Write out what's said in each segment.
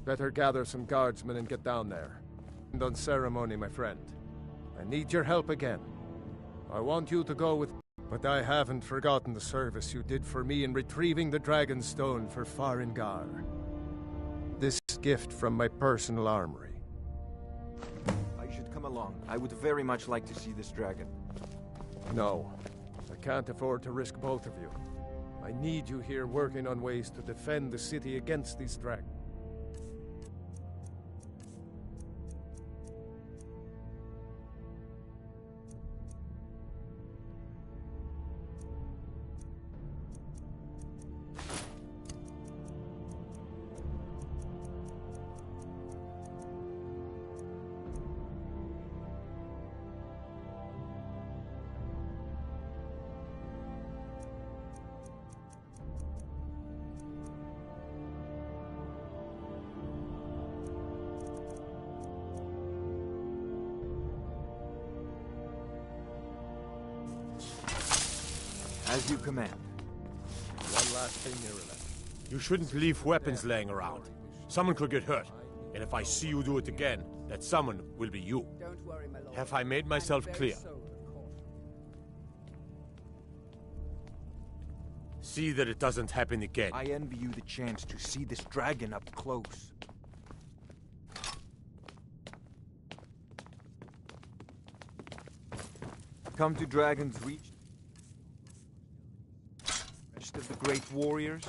Better gather some guardsmen and get down there. And on ceremony, my friend. I need your help again. I want you to go with... But I haven't forgotten the service you did for me in retrieving the Dragon's Stone for Farengar. This gift from my personal armory. I should come along. I would very much like to see this dragon. No. I can't afford to risk both of you. I need you here working on ways to defend the city against these dragons. As you command. One last thing, Mirala. You shouldn't leave weapons laying around. Someone could get hurt. And if I see you do it again, that someone will be you. Don't worry, my lord. Have I made myself clear? See that it doesn't happen again. I envy you the chance to see this dragon up close. Come to Dragon's Reach. Rest of the great warriors.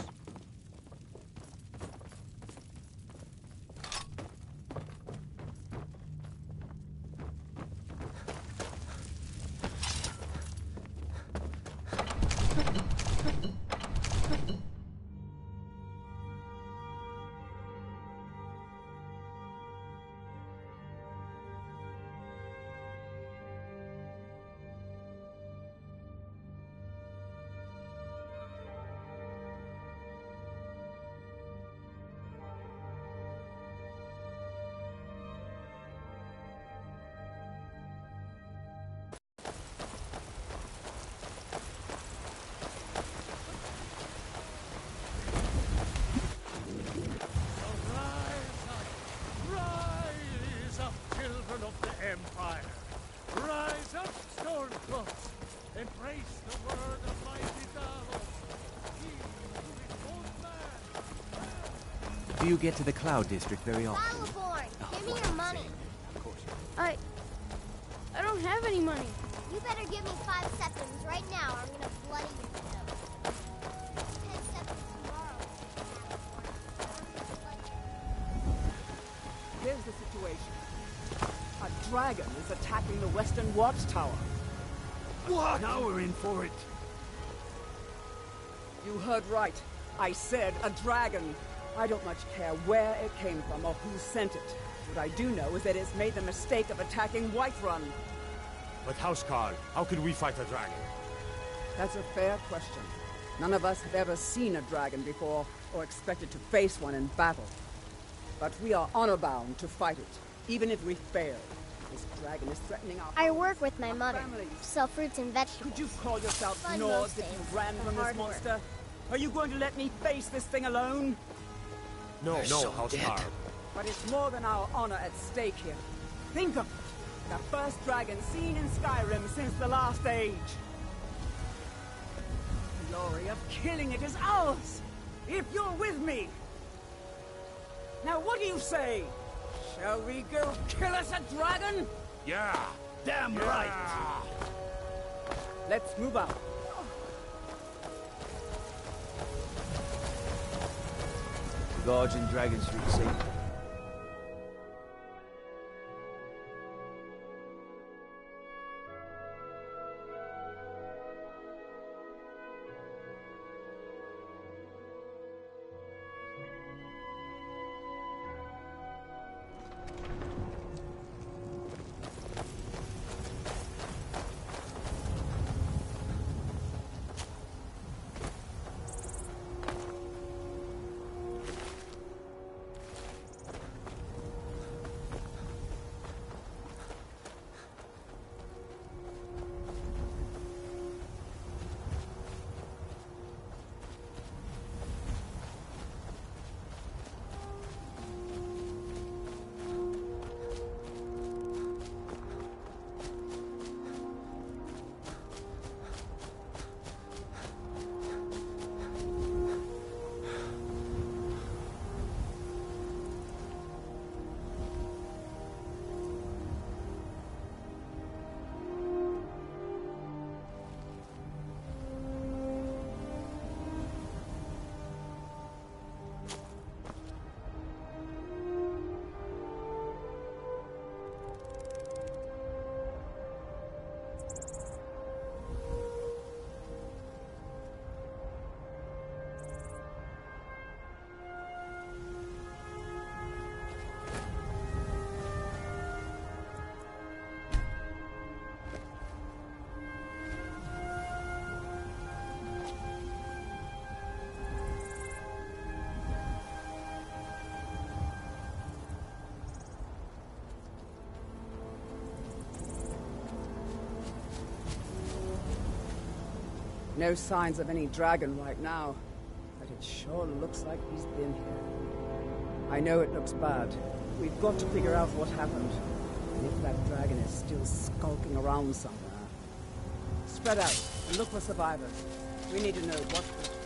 Do you get to the Cloud District very often? Battleborn, give me your money. Of course. I don't have any money. You better give me 5 seconds right now, or I'm gonna bloody you to death. 10 seconds tomorrow. Here's the situation. A dragon is attacking the Western Watchtower. What? Now we're in for it. You heard right. I said a dragon. I don't much care where it came from or who sent it. What I do know is that it's made the mistake of attacking Whiterun. But Housecarl, how could we fight a dragon? That's a fair question. None of us have ever seen a dragon before, or expected to face one in battle. But we are honor-bound to fight it, even if we fail. This dragon is threatening our I work with my mother. families. Sell fruits and vegetables. Could you call yourself Fun Nords most if days, you ran but from this hard work. monster? Are you going to let me face this thing alone? No, Housecarl. But it's more than our honor at stake here. Think of it. The first dragon seen in Skyrim since the last age. The glory of killing it is ours, if you're with me. Now what do you say? Shall we go kill us a dragon? Yeah! Damn Yeah. right. Let's move out. Guards in Dragon Street safe. No signs of any dragon right now, but it sure looks like he's been here. I know it looks bad. We've got to figure out what happened, and if that dragon is still skulking around somewhere. Spread out and look for survivors. We need to know what this field.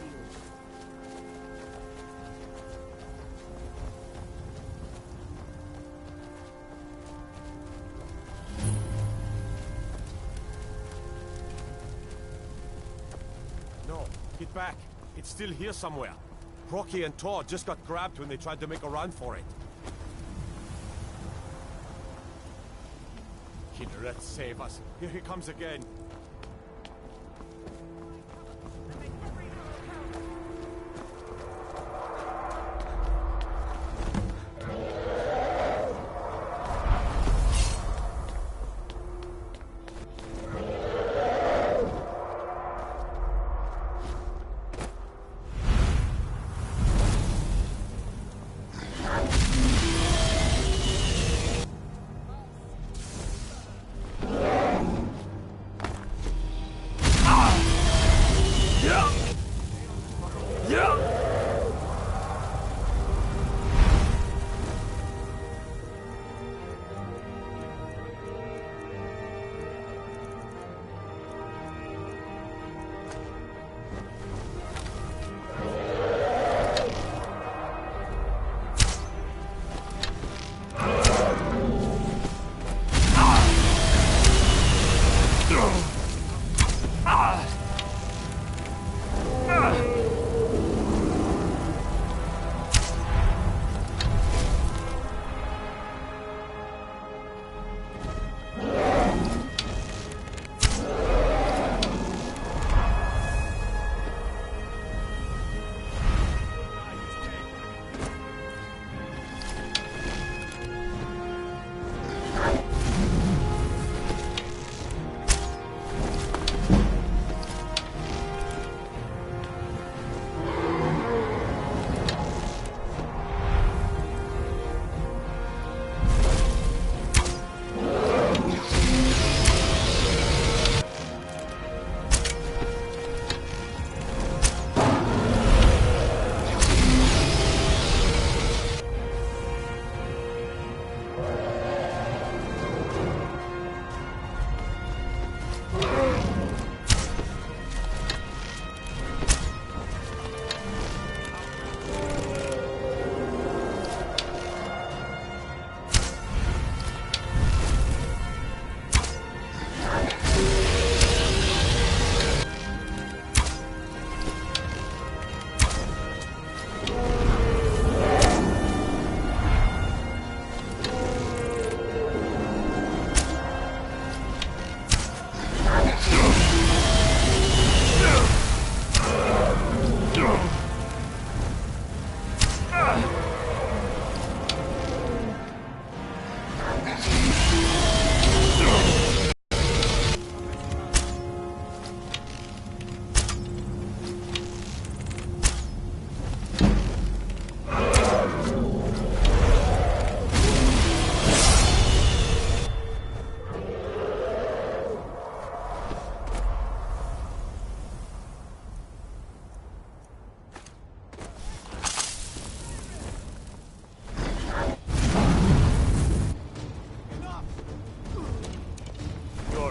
No, get back. It's still here somewhere. Rocky and Todd just got grabbed when they tried to make a run for it. Kidret, save us. Here he comes again.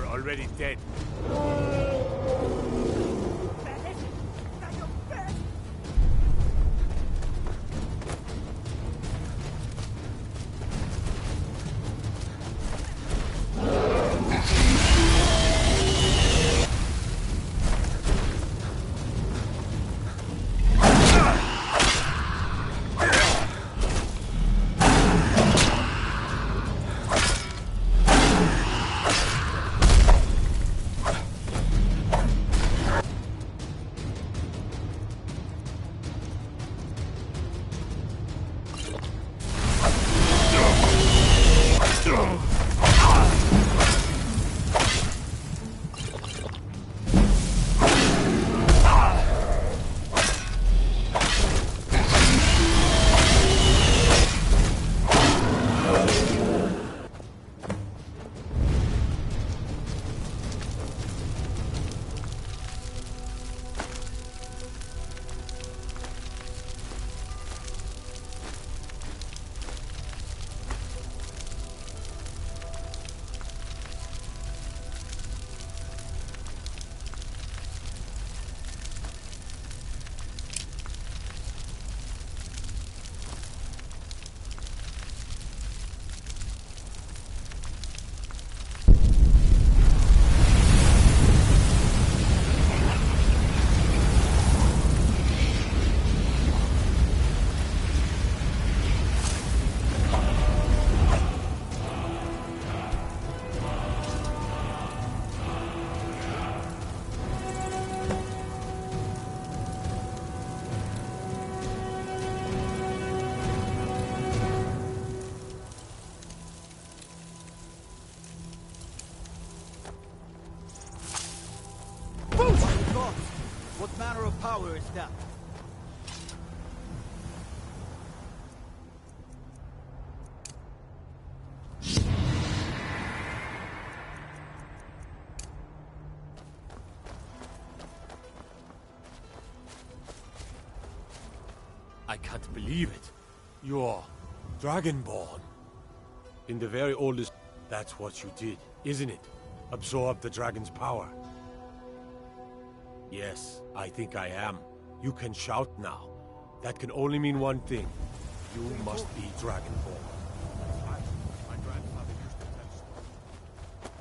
Already dead. power is down. I can't believe it. You're Dragonborn. In the very oldest... That's what you did, isn't it? Absorb the dragon's power. Yes, I think I am. You can shout now. That can only mean one thing. You must be Dragonborn. My grandfather used to tell stories.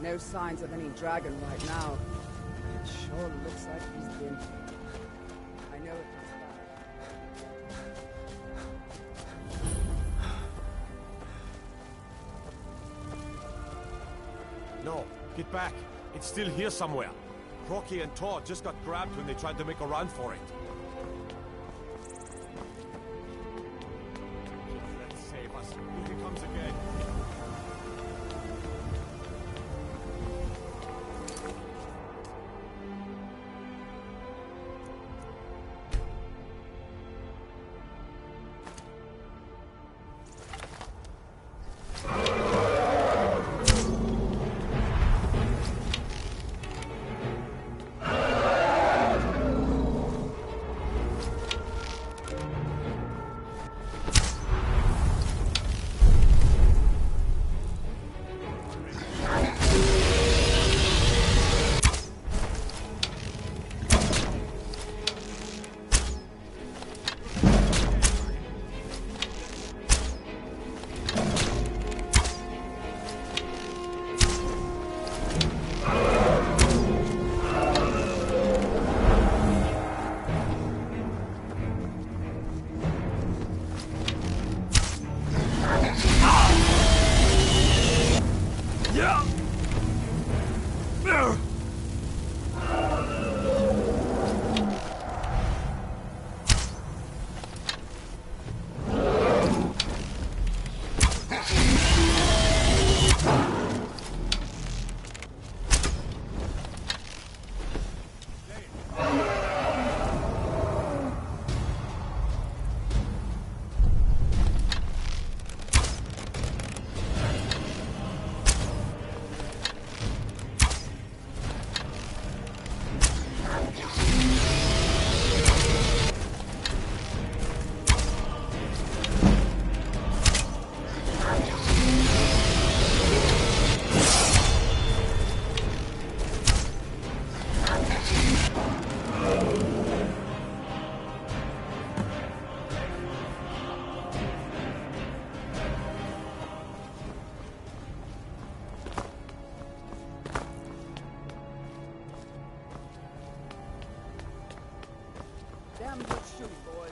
No signs of any dragon right now. It sure looks like he's been. I know it was bad. No, get back. It's still here somewhere. Rocky and Todd just got grabbed when they tried to make a run for it. Let's save us. Here he comes again. Damn good shooting, boys.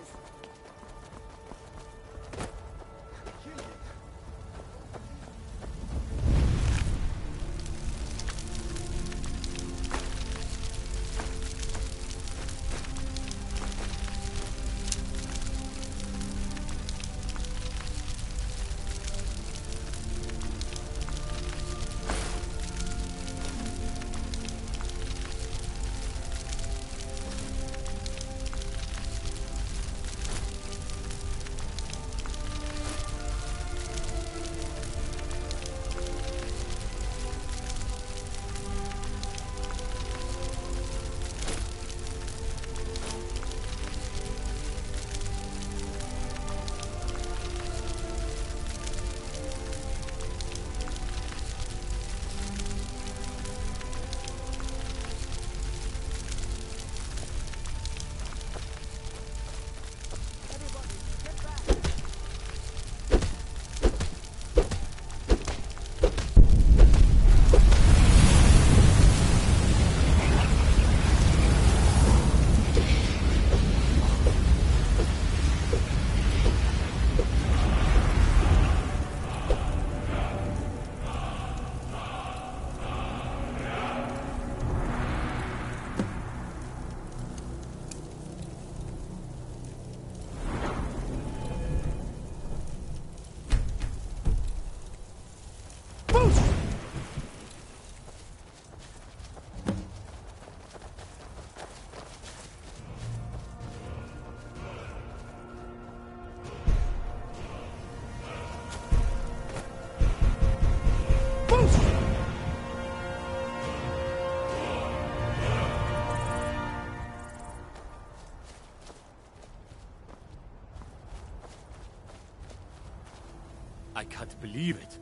I can't believe it.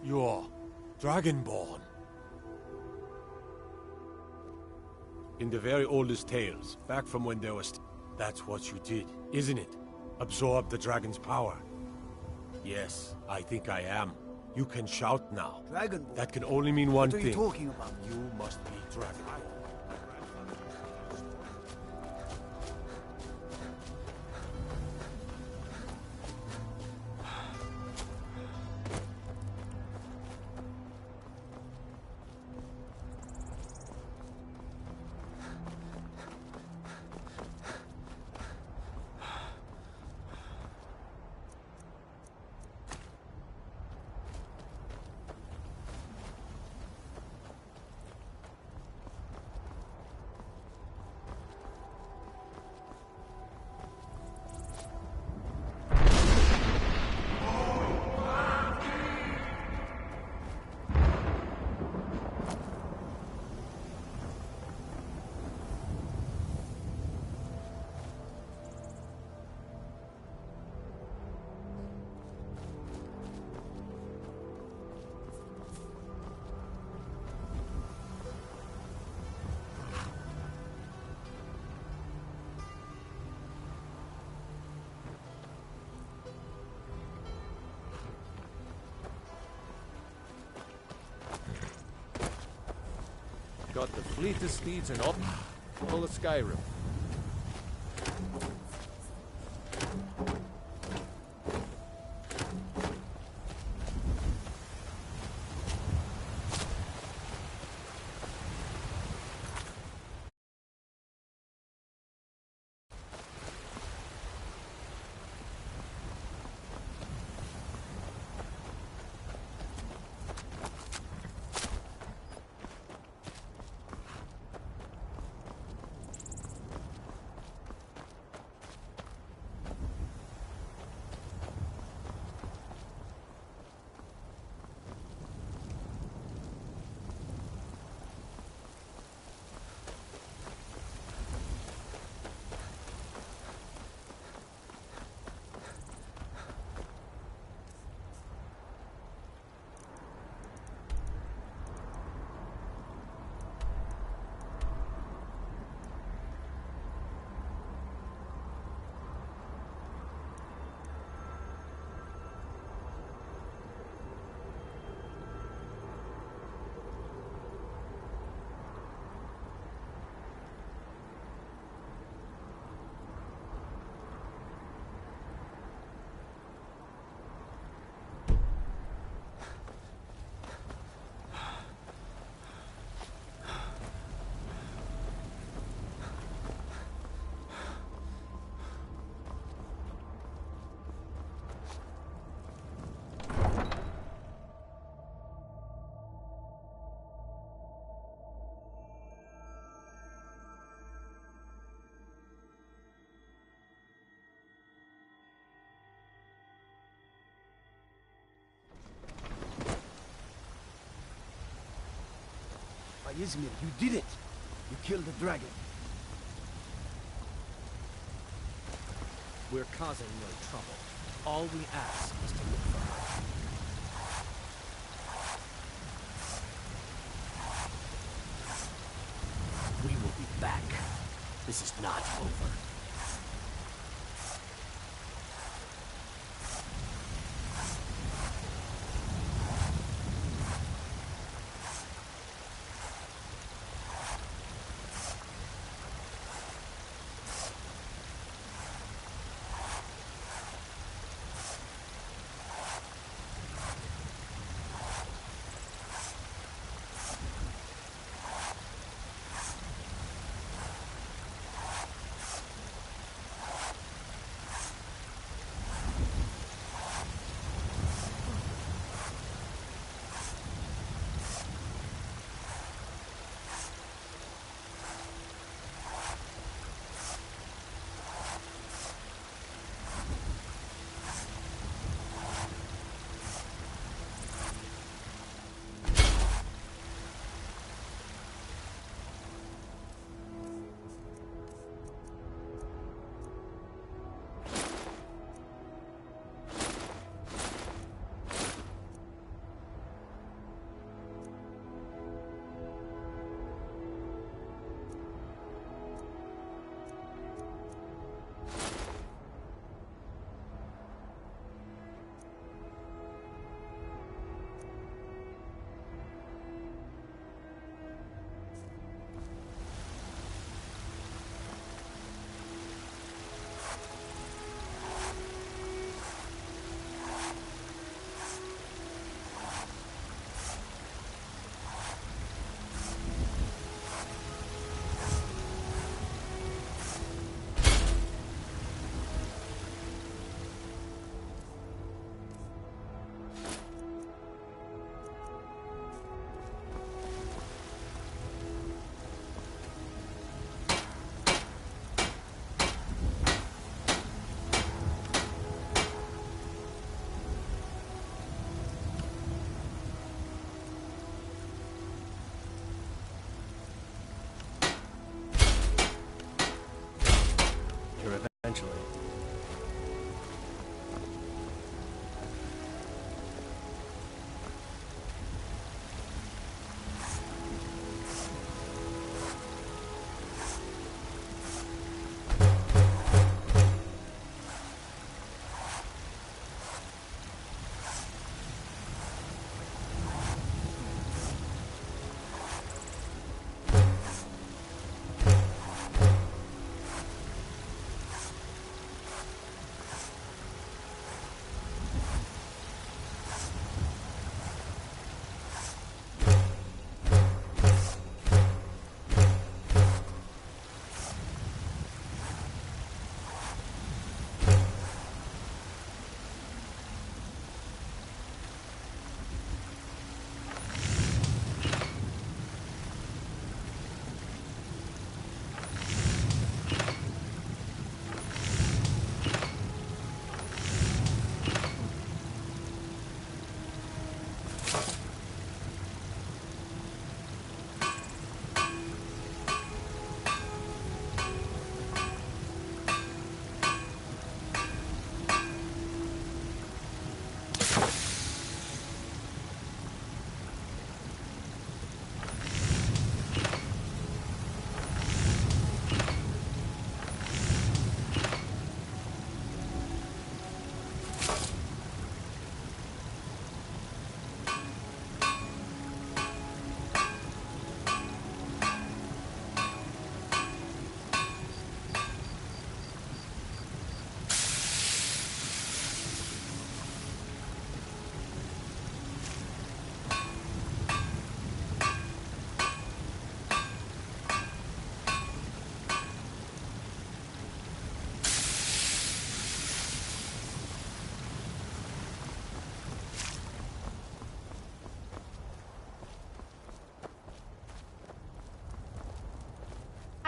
You're Dragonborn. In the very oldest tales, back from when there was... That's what you did, isn't it? Absorb the dragon's power. Yes, I think I am. You can shout now. Dragonborn? That can only mean one What are thing. you talking about? You must be Dragonborn. Got the fleetest steeds in all of Skyrim. Izmir, you did it! You killed the dragon. We're causing no trouble. All we ask is to look for her. We will be back. This is not over.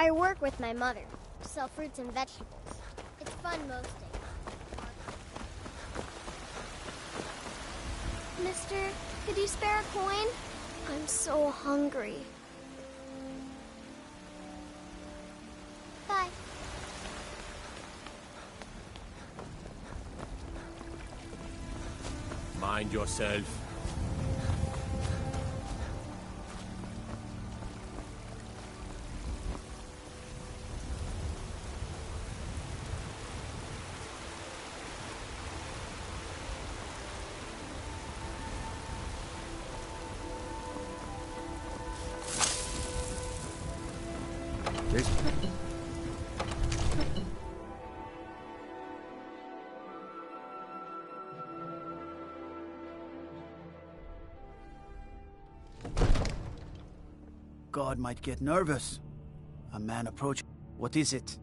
I work with my mother to sell fruits and vegetables. It's fun most days. Mister, could you spare a coin? I'm so hungry. Bye. Mind yourself. God might get nervous. A man approach. What is it?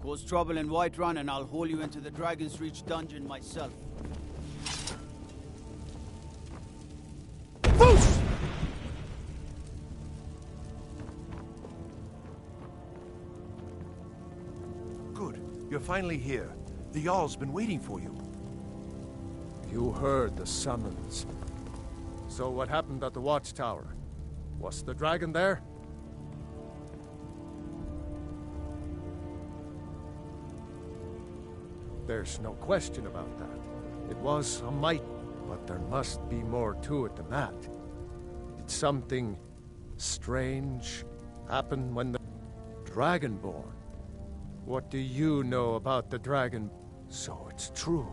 Cause trouble in Whiterun and I'll haul you into the Dragon's Reach dungeon myself. Good. You're finally here. The Jarl's been waiting for you. You heard the summons. So what happened at the watchtower? Was the dragon there? There's no question about that. It was a might, but there must be more to it than that. Did something strange happen when the Dragonborn? What do you know about the dragon? So it's true.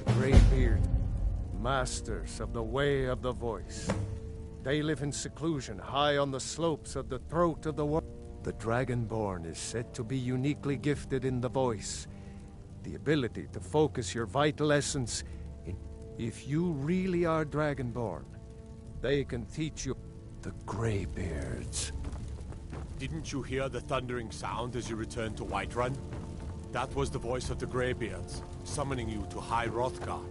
The Greybeard, masters of the way of the voice. They live in seclusion, high on the slopes of the throat of the world. The Dragonborn is said to be uniquely gifted in the voice. The ability to focus your vital essence in... If you really are Dragonborn, they can teach you the Greybeards. Didn't you hear the thundering sound as you returned to Whiterun? That was the voice of the Greybeards, summoning you to High Hrothgar.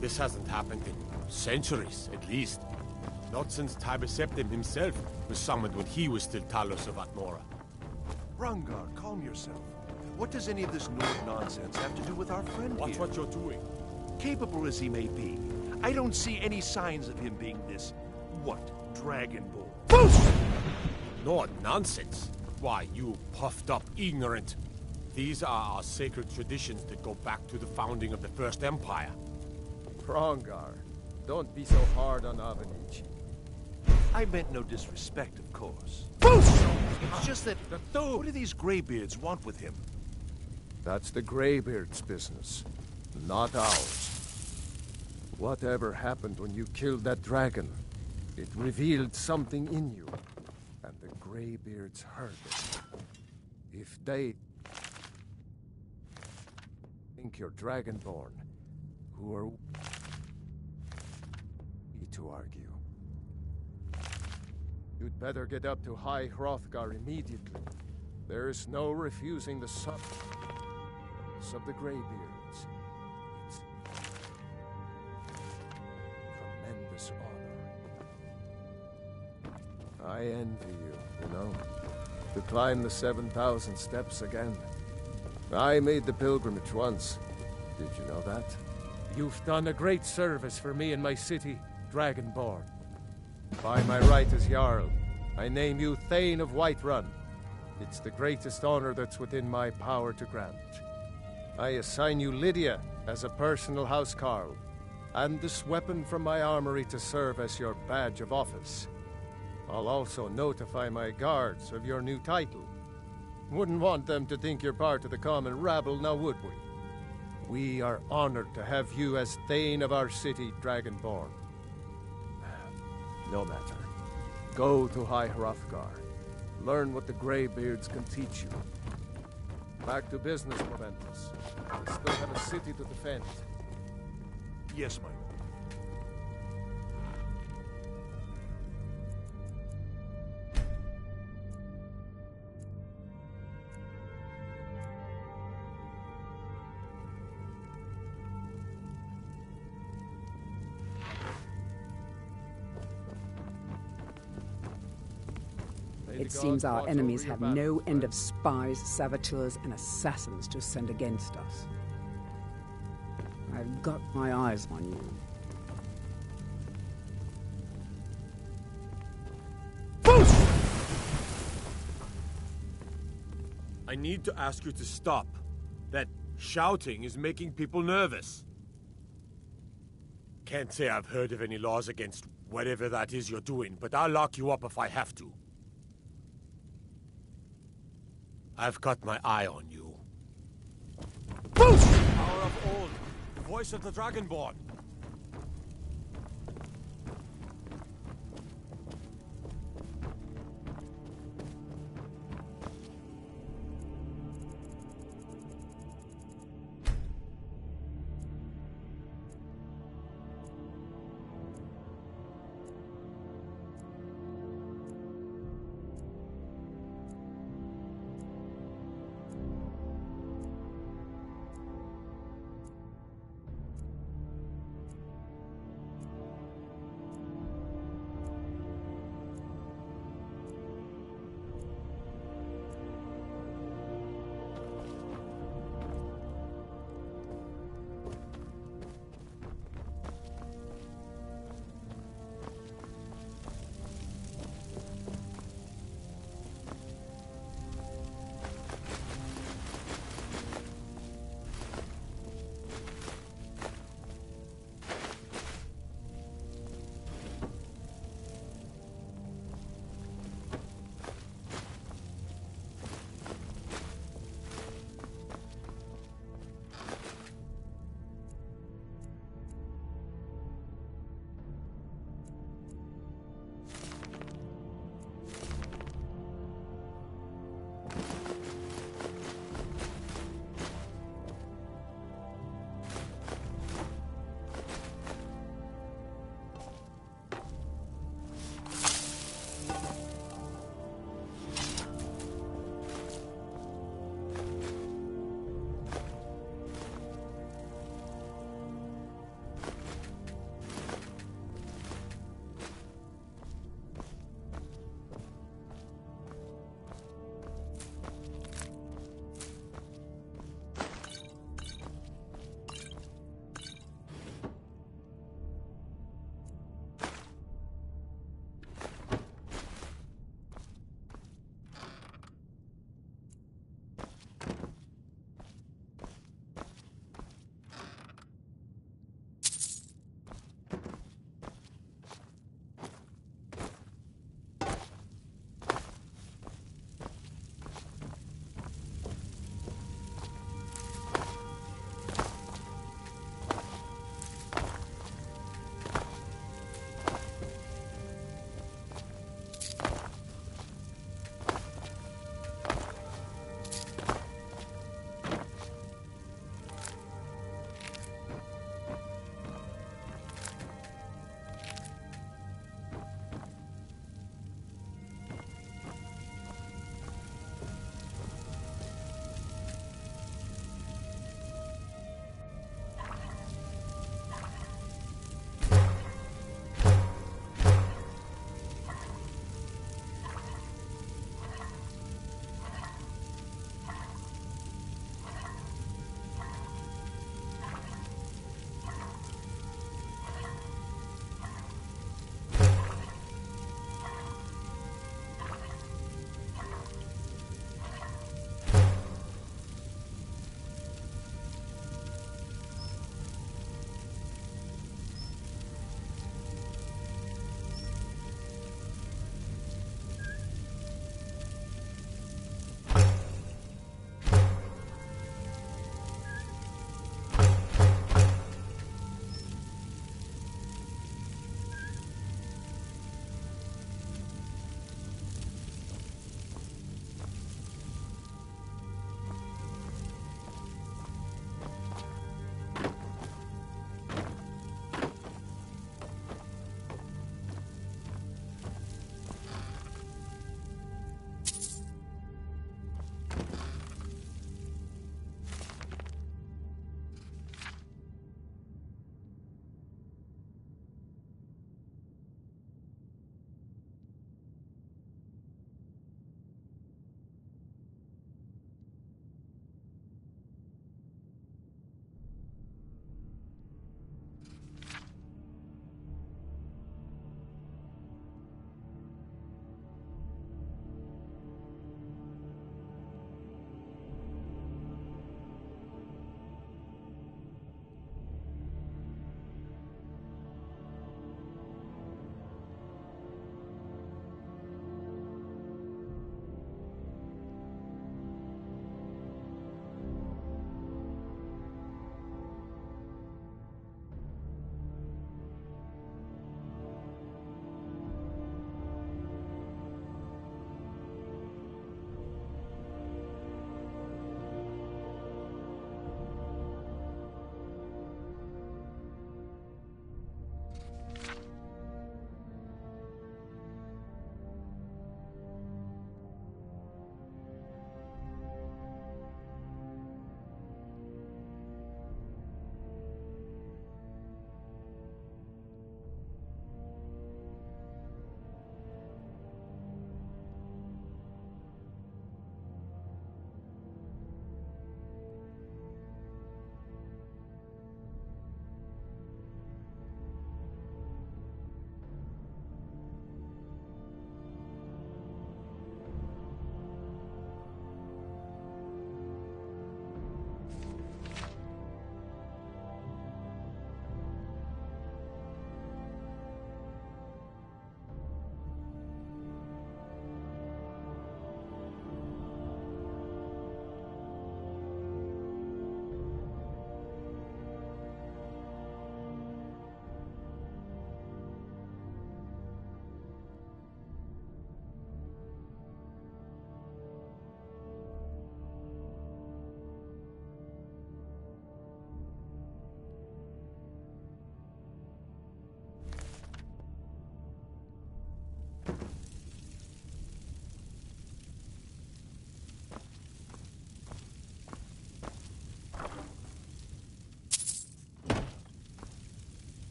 This hasn't happened in centuries, at least. Not since Tiber Septim himself was summoned when he was still Talos of Atmora. Rangar, calm yourself. What does any of this Nord nonsense have to do with our friend Watch here? what you're doing. Capable as he may be, I don't see any signs of him being this... what? Dragonborn. No nonsense. Why, you puffed up ignorant. These are our sacred traditions that go back to the founding of the First Empire. Prongar, don't be so hard on Avenich. I meant no disrespect, of course. It's just that... What do these Greybeards want with him? That's the Greybeard's business, not ours. Whatever happened when you killed that dragon, it revealed something in you, and the Greybeards heard it. If they think you're Dragonborn, who are we to argue? You'd better get up to High Hrothgar immediately. There is no refusing the summons of the Greybeards. It's tremendous honor. I envy you, you know, to climb the 7,000 steps again. I made the pilgrimage once. Did you know that? You've done a great service for me and my city, Dragonborn. By my right as Jarl, I name you Thane of Whiterun. It's the greatest honor that's within my power to grant. I assign you Lydia as a personal housecarl, and this weapon from my armory to serve as your badge of office. I'll also notify my guards of your new title. Wouldn't want them to think you're part of the common rabble, now would we? We are honored to have you as Thane of our city, Dragonborn. No matter. Go to High Hrothgar. Learn what the Greybeards can teach you. Back to business, Moventus. We still have a city to defend. Yes, my lord. the It seems gods our watch enemies over your have battles, no end of friend. spies, saboteurs, and assassins to send against us. I've got my eyes on you. I need to ask you to stop. That shouting is making people nervous. Can't say I've heard of any laws against whatever that is you're doing, but I'll lock you up if I have to. I've got my eye on you. Power of old, the voice of the Dragonborn.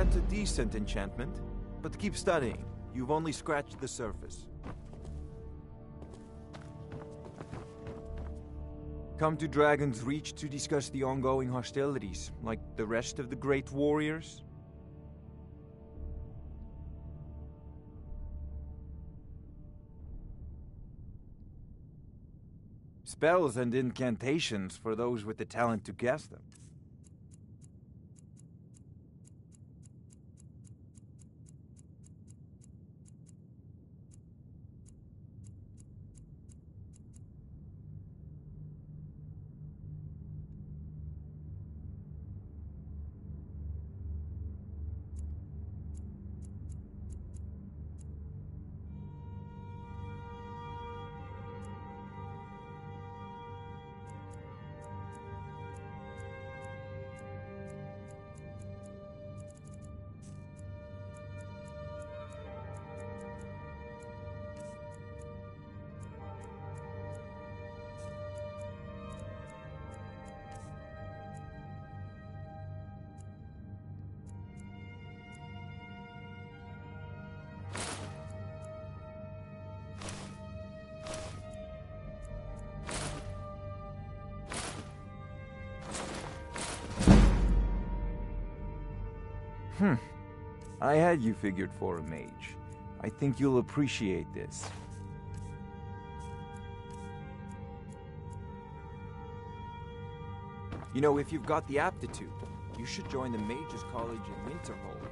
That's a decent enchantment. But keep studying. You've only scratched the surface. Come to Dragon's Reach to discuss the ongoing hostilities, like the rest of the great warriors? Spells and incantations for those with the talent to cast them. I had you figured for a mage. I think you'll appreciate this. You know, if you've got the aptitude, you should join the Mages College in Winterhold.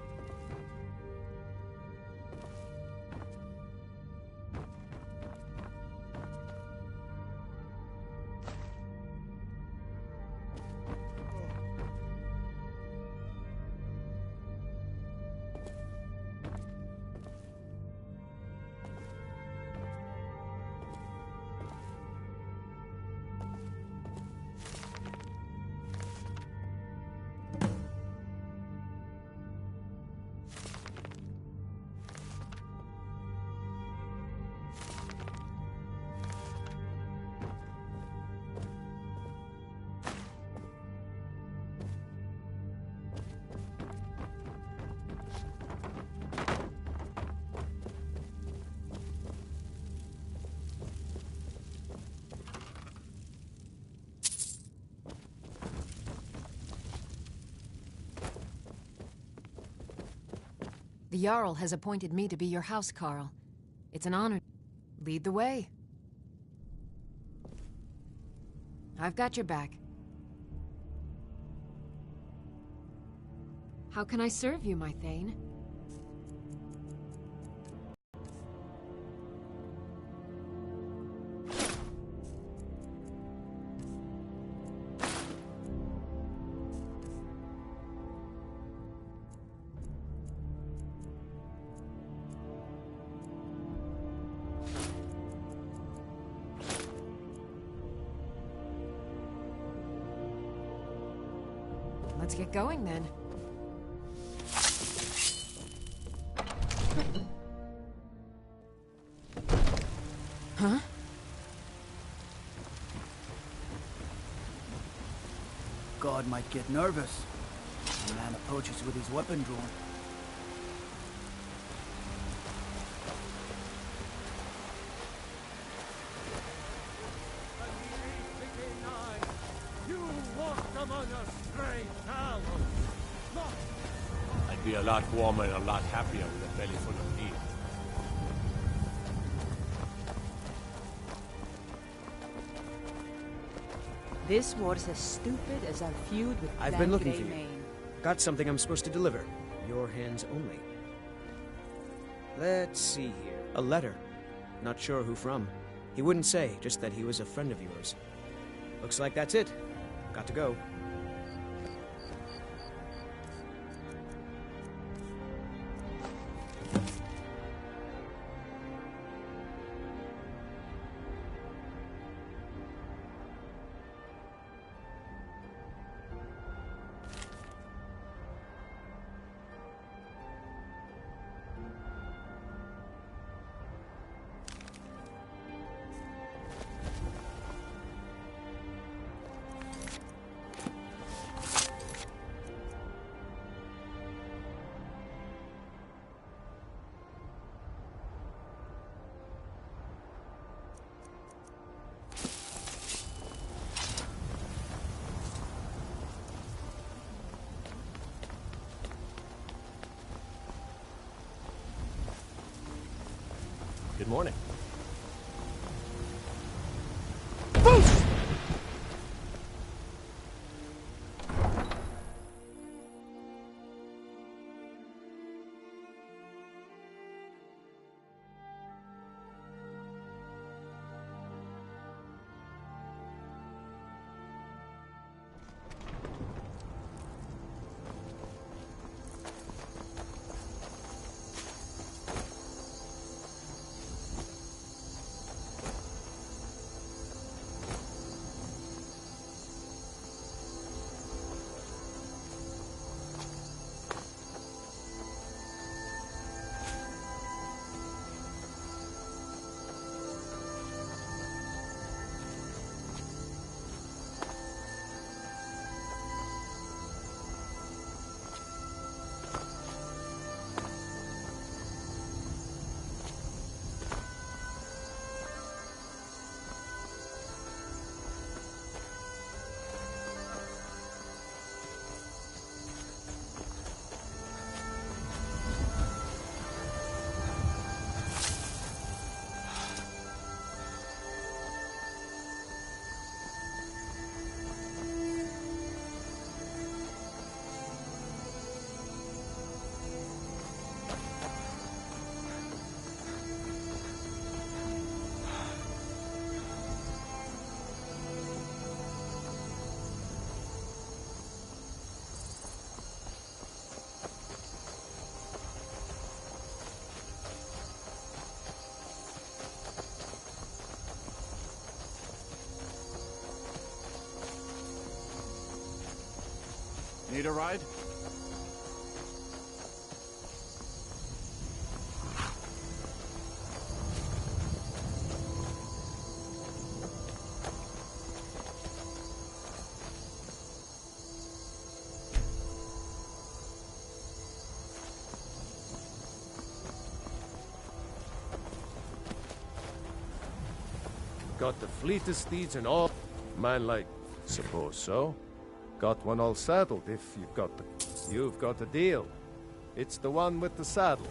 The Jarl has appointed me to be your housecarl. It's an honor. Lead the way. I've got your back. How can I serve you, my Thane? Let's get going, then. Huh? God might get nervous. A man approaches with his weapon drawn. I'd be a lot warmer and a lot happier with a belly full of meat. This was as stupid as our feud with I've been looking for you. Got something I'm supposed to deliver. Your hands only. Let's see here. A letter. Not sure who from. He wouldn't say, just that he was a friend of yours. Looks like that's it. Got to go. Good morning. Need a ride? Got the fleetest steeds in all. Man like, suppose so. Got one all saddled if you've got a deal. It's the one with the saddle.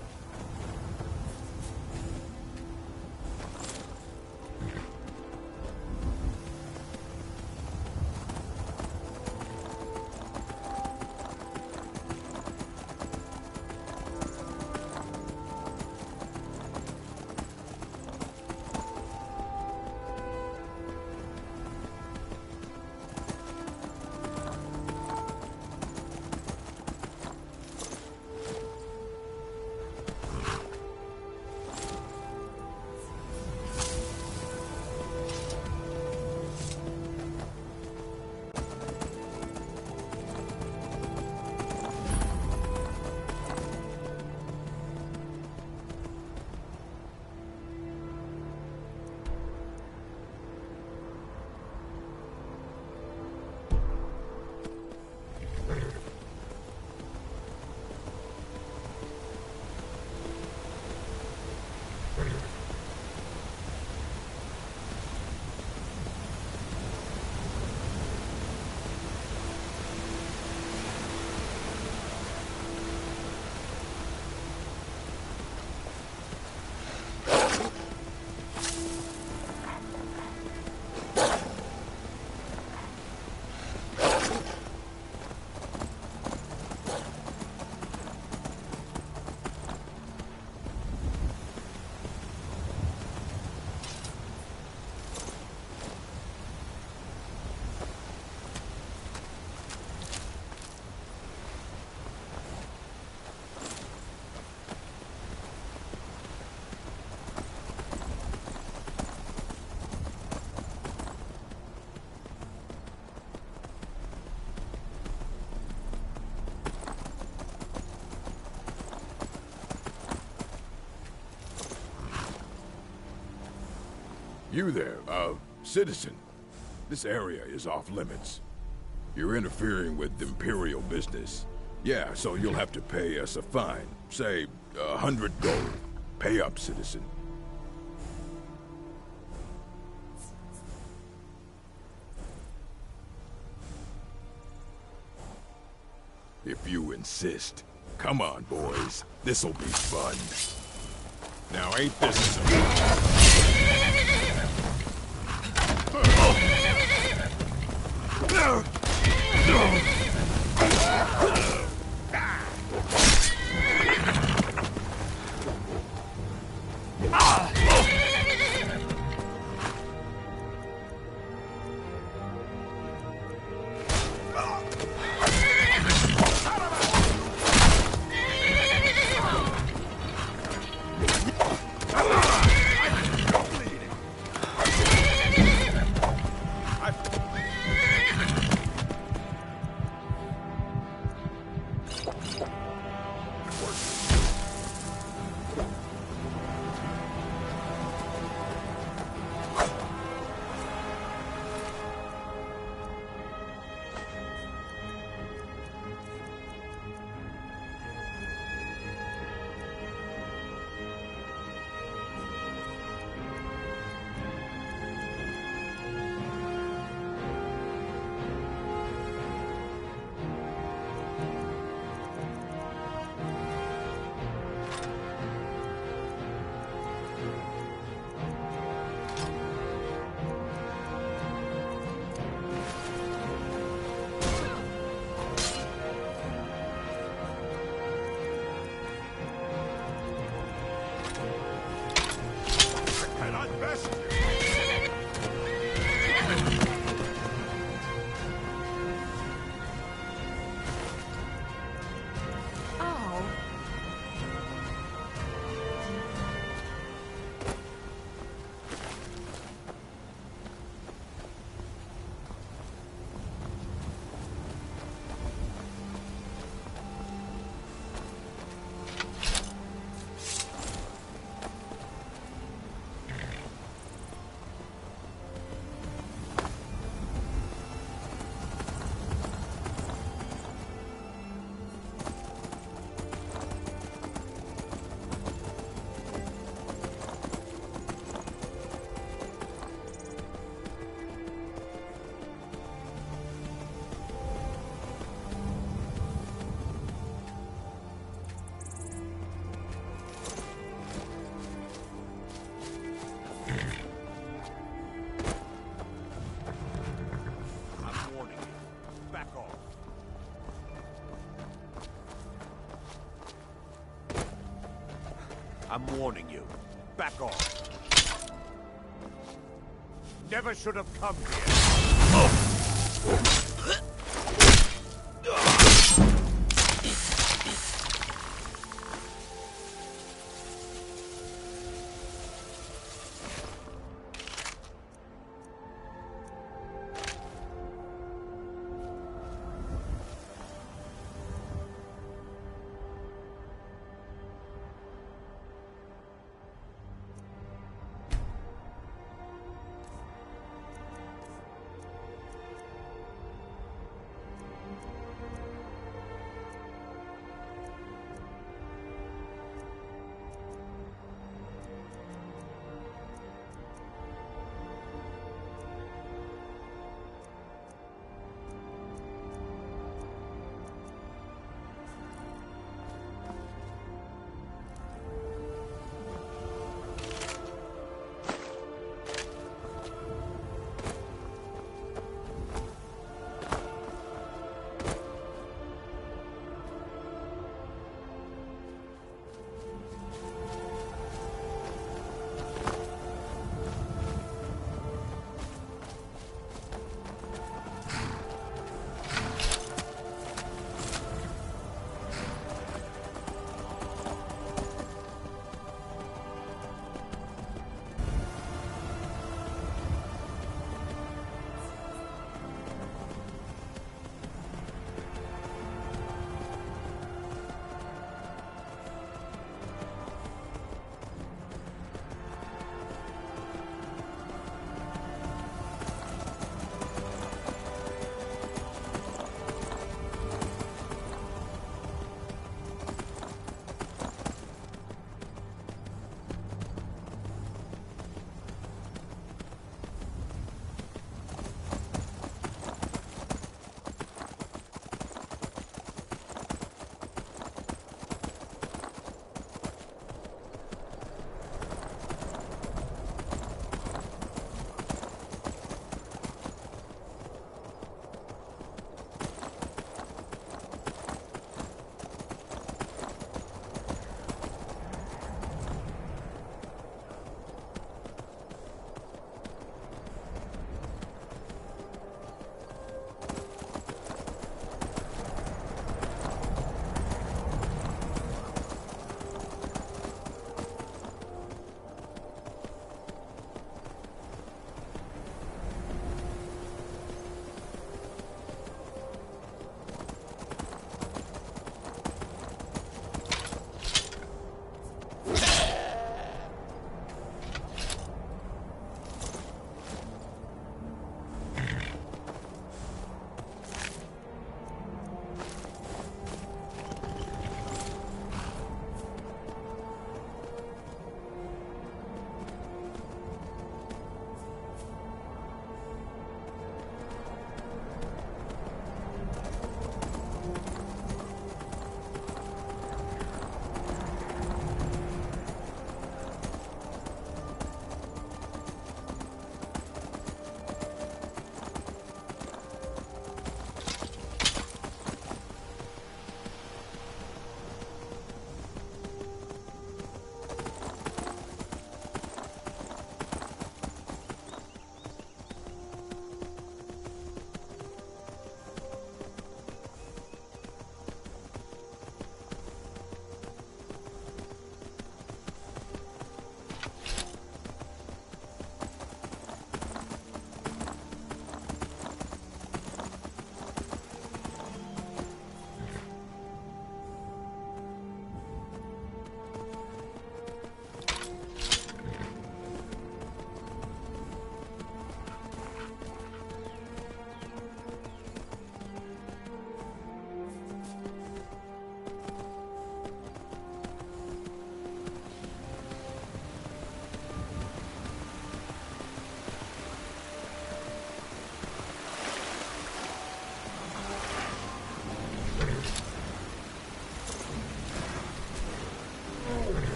You there, citizen. This area is off limits. You're interfering with Imperial business. Yeah, so you'll have to pay us a fine. Say, 100 gold. Pay up, citizen. If you insist. Come on, boys. This'll be fun. Now ain't this some... I'm warning you. Back off. Never should have come here.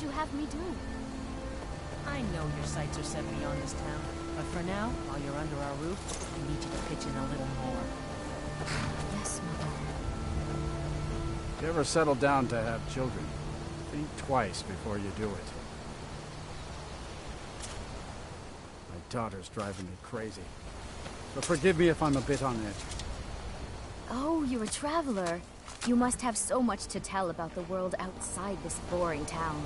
would you have me do? I know your sights are set beyond this town, but for now, while you're under our roof, we need you to pitch in a little more. Yes, Mother. If you ever settle down to have children, think twice before you do it. My daughter's driving me crazy. So forgive me if I'm a bit on edge. Oh, you're a traveler. You must have so much to tell about the world outside this boring town.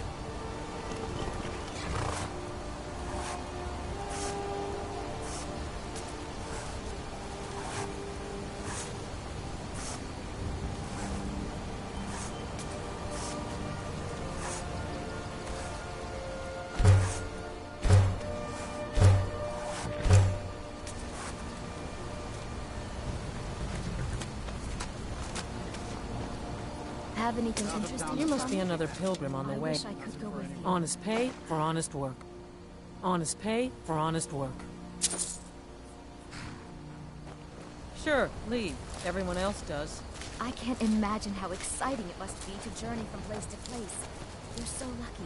Have anything interesting? You must be another pilgrim on the I way. wish I could go with you. Honest pay for honest work. Honest pay for honest work. Sure, leave. Everyone else does. I can't imagine how exciting it must be to journey from place to place. You're so lucky.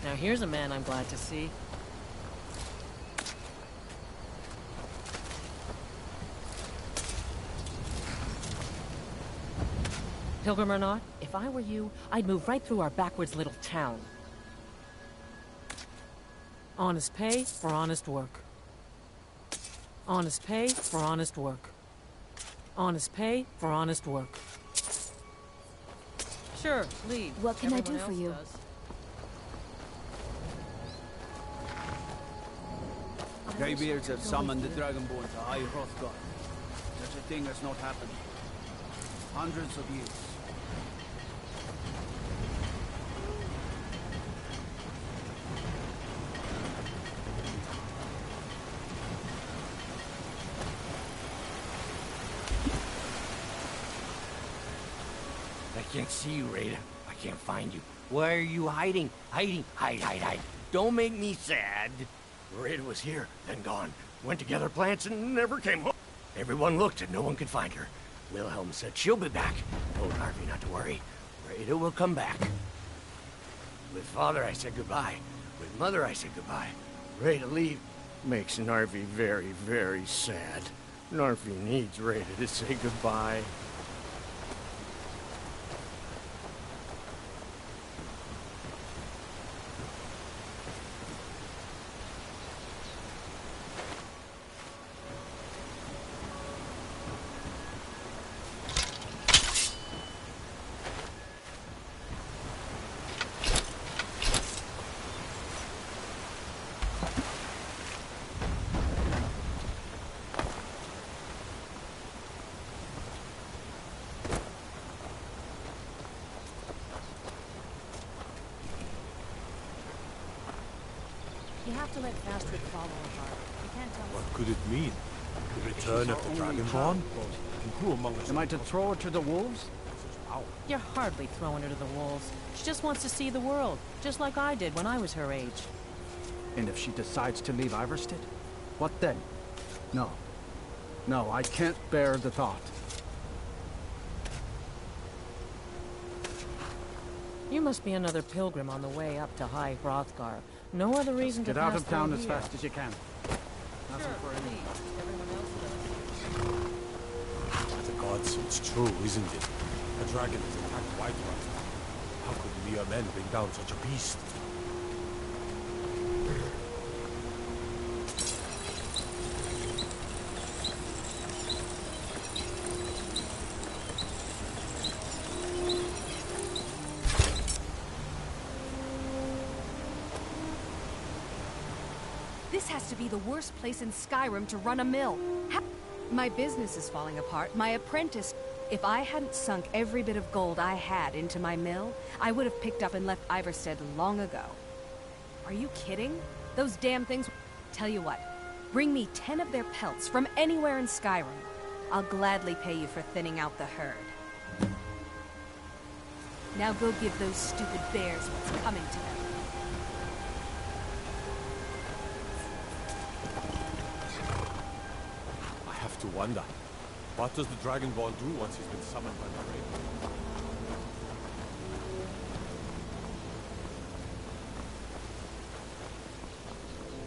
Now here's a man I'm glad to see. Pilgrim or not, if I were you, I'd move right through our backwards little town. Honest pay for honest work. Honest pay for honest work. Honest pay for honest work. Sure, leave. What can I Everyone do for else you? does. Greybeards have summoned the Dragonborn to High Hrothgar. Such a thing has not happened. Hundreds of years. I can't see you, Rada. I can't find you. Why are you hiding? Hiding. Hide. Don't make me sad. Rada was here, then gone. Went to gather plants and never came home. Everyone looked and no one could find her. Wilhelm said she'll be back. Told Harvey not to worry. Rada will come back. With Father, I said goodbye. With Mother, I said goodbye. Rada leave makes Narvi very, very sad. Narvi needs Rada to say goodbye. You have to let Astrid follow her heart. You can't tell What could it mean? The return of the Dragonborn? And who among us... Am I to throw her to the wolves? You're hardly throwing her to the wolves. She just wants to see the world, just like I did when I was her age. And if she decides to leave Iverstead? What then? No. No, I can't bear the thought. You must be another pilgrim on the way up to High Hrothgar. No other reason to Get out pass of town through as here. fast as you can. Nothing for any. The gods, it's true, isn't it? A dragon has attacked Whiterun. How could mere men bring down such a beast? This has to be the worst place in Skyrim to run a mill. My business is falling apart. My apprentice... If I hadn't sunk every bit of gold I had into my mill, I would have picked up and left Iverstead long ago. Are you kidding? Those damn things... Tell you what, bring me 10 of their pelts from anywhere in Skyrim. I'll gladly pay you for thinning out the herd. Now go give those stupid bears what's coming to them. I have to wonder, what does the Dragonborn do once he's been summoned by the raven?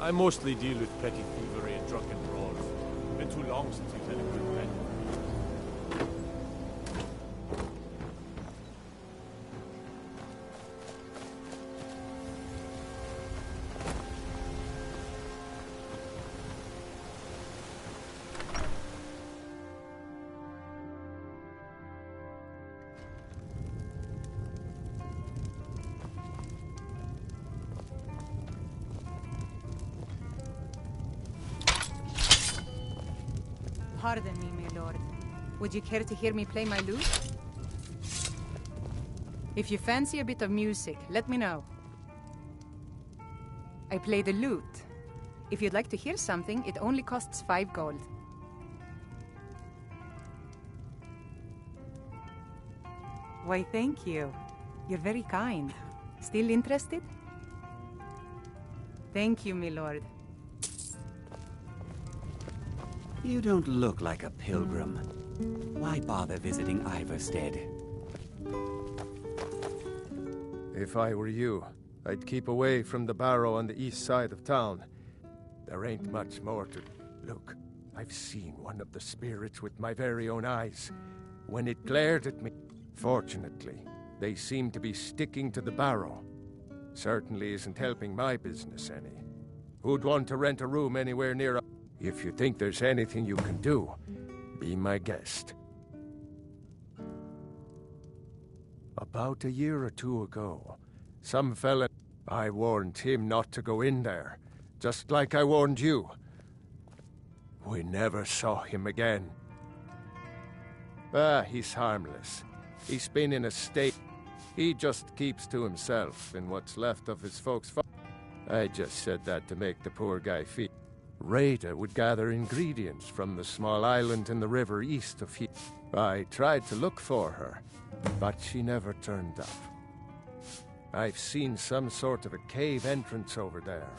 I mostly deal with petty thievery and drunken brawls. Been too long since we've had a good friend. Pardon me, my lord. Would you care to hear me play my lute? If you fancy a bit of music, let me know. I play the lute. If you'd like to hear something, it only costs 5 gold. Why, thank you. You're very kind. Still interested? Thank you, my lord. You don't look like a pilgrim. Why bother visiting Iverstead? If I were you, I'd keep away from the barrow on the east side of town. There ain't much more to... Look, I've seen one of the spirits with my very own eyes. When it glared at me... Fortunately, they seem to be sticking to the barrow. Certainly isn't helping my business any. Who'd want to rent a room anywhere near a... If you think there's anything you can do, be my guest. About a year or two ago, some fella... I warned him not to go in there, just like I warned you. We never saw him again. He's harmless. He's been in a state... He just keeps to himself in what's left of his folks' I just said that to make the poor guy feel... Rada would gather ingredients from the small island in the river east of here. I tried to look for her, but she never turned up. I've seen some sort of a cave entrance over there.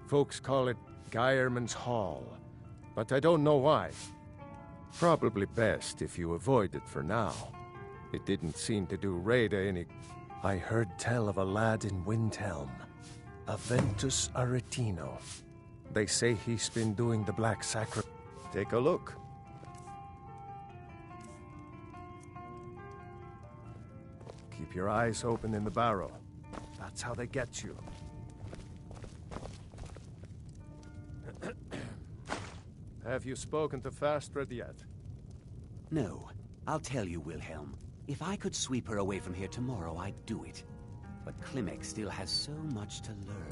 Folks call it Geierman's Hall, but I don't know why. Probably best if you avoid it for now. It didn't seem to do Rada any... I heard tell of a lad in Windhelm, Aventus Aretino. They say he's been doing the Black Sacrament. Take a look. Keep your eyes open in the barrow. That's how they get you. Have you spoken to Fastred yet? No. I'll tell you, Wilhelm. If I could sweep her away from here tomorrow, I'd do it. But Klimek still has so much to learn.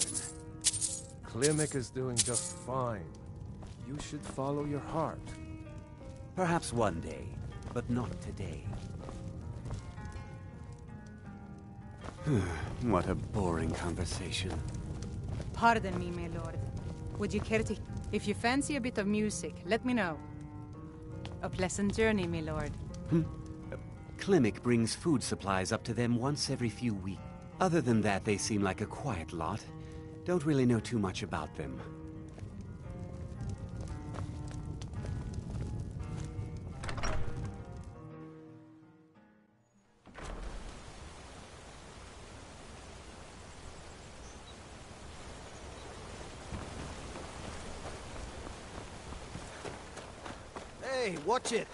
Klimek is doing just fine. You should follow your heart. Perhaps one day, but not today. What a boring conversation. Pardon me, my lord. Would you care to... If you fancy a bit of music, let me know. A pleasant journey, my lord. Klimek brings food supplies up to them once every few weeks. Other than that, they seem like a quiet lot. Don't really know too much about them. Hey, watch it!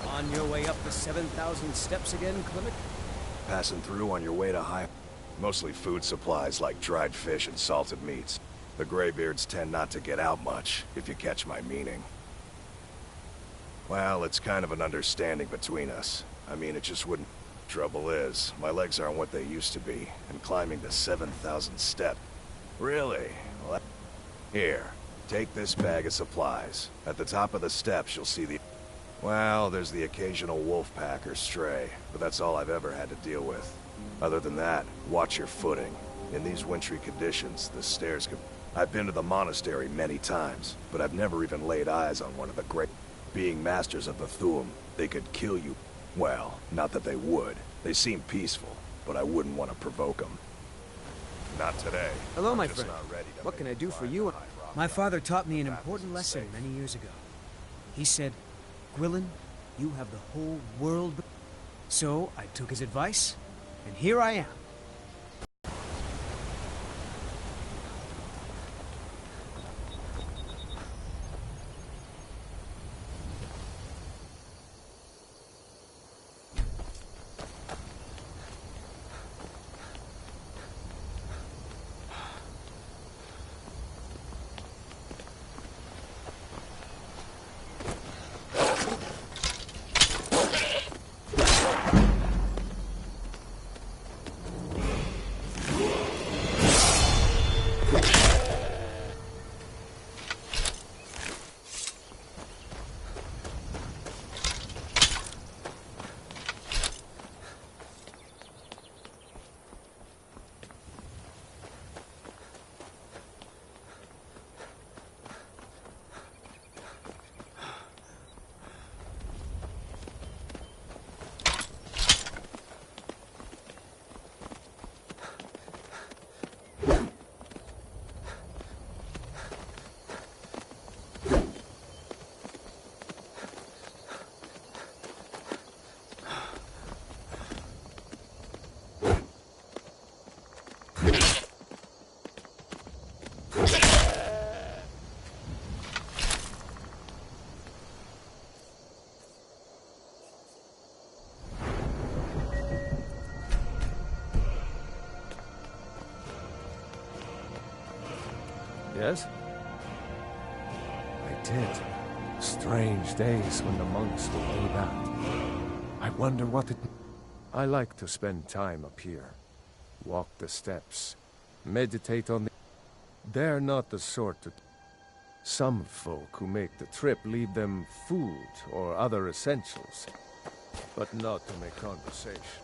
On your way up the 7,000 steps again, Klimek? Passing through on your way to high... Mostly food supplies like dried fish and salted meats. The Greybeards tend not to get out much, if you catch my meaning. Well, it's kind of an understanding between us. I mean, it just wouldn't... Trouble is, my legs aren't what they used to be, and climbing the 7,000 steps... Really? Well, here, take this bag of supplies. At the top of the steps, you'll see the... Well, there's the occasional wolf pack or stray, but that's all I've ever had to deal with. Other than that, watch your footing. In these wintry conditions, the stairs could... I've been to the monastery many times, but I've never even laid eyes on one of the great... Being masters of the Thuum, they could kill you. Well, not that they would. They seem peaceful, but I wouldn't want to provoke them. Not today. Hello, my I'm just friend. not ready to What can I make do for you? My father taught me an important lesson many years ago. He said, Gwilyn, you have the whole world... So, I took his advice, and here I am. Yes? I did. Strange days when the monks would do that. I wonder what it... I like to spend time up here. Walk the steps. Meditate on the... They're not the sort to... Some folk who make the trip leave them food or other essentials, but not to make conversation.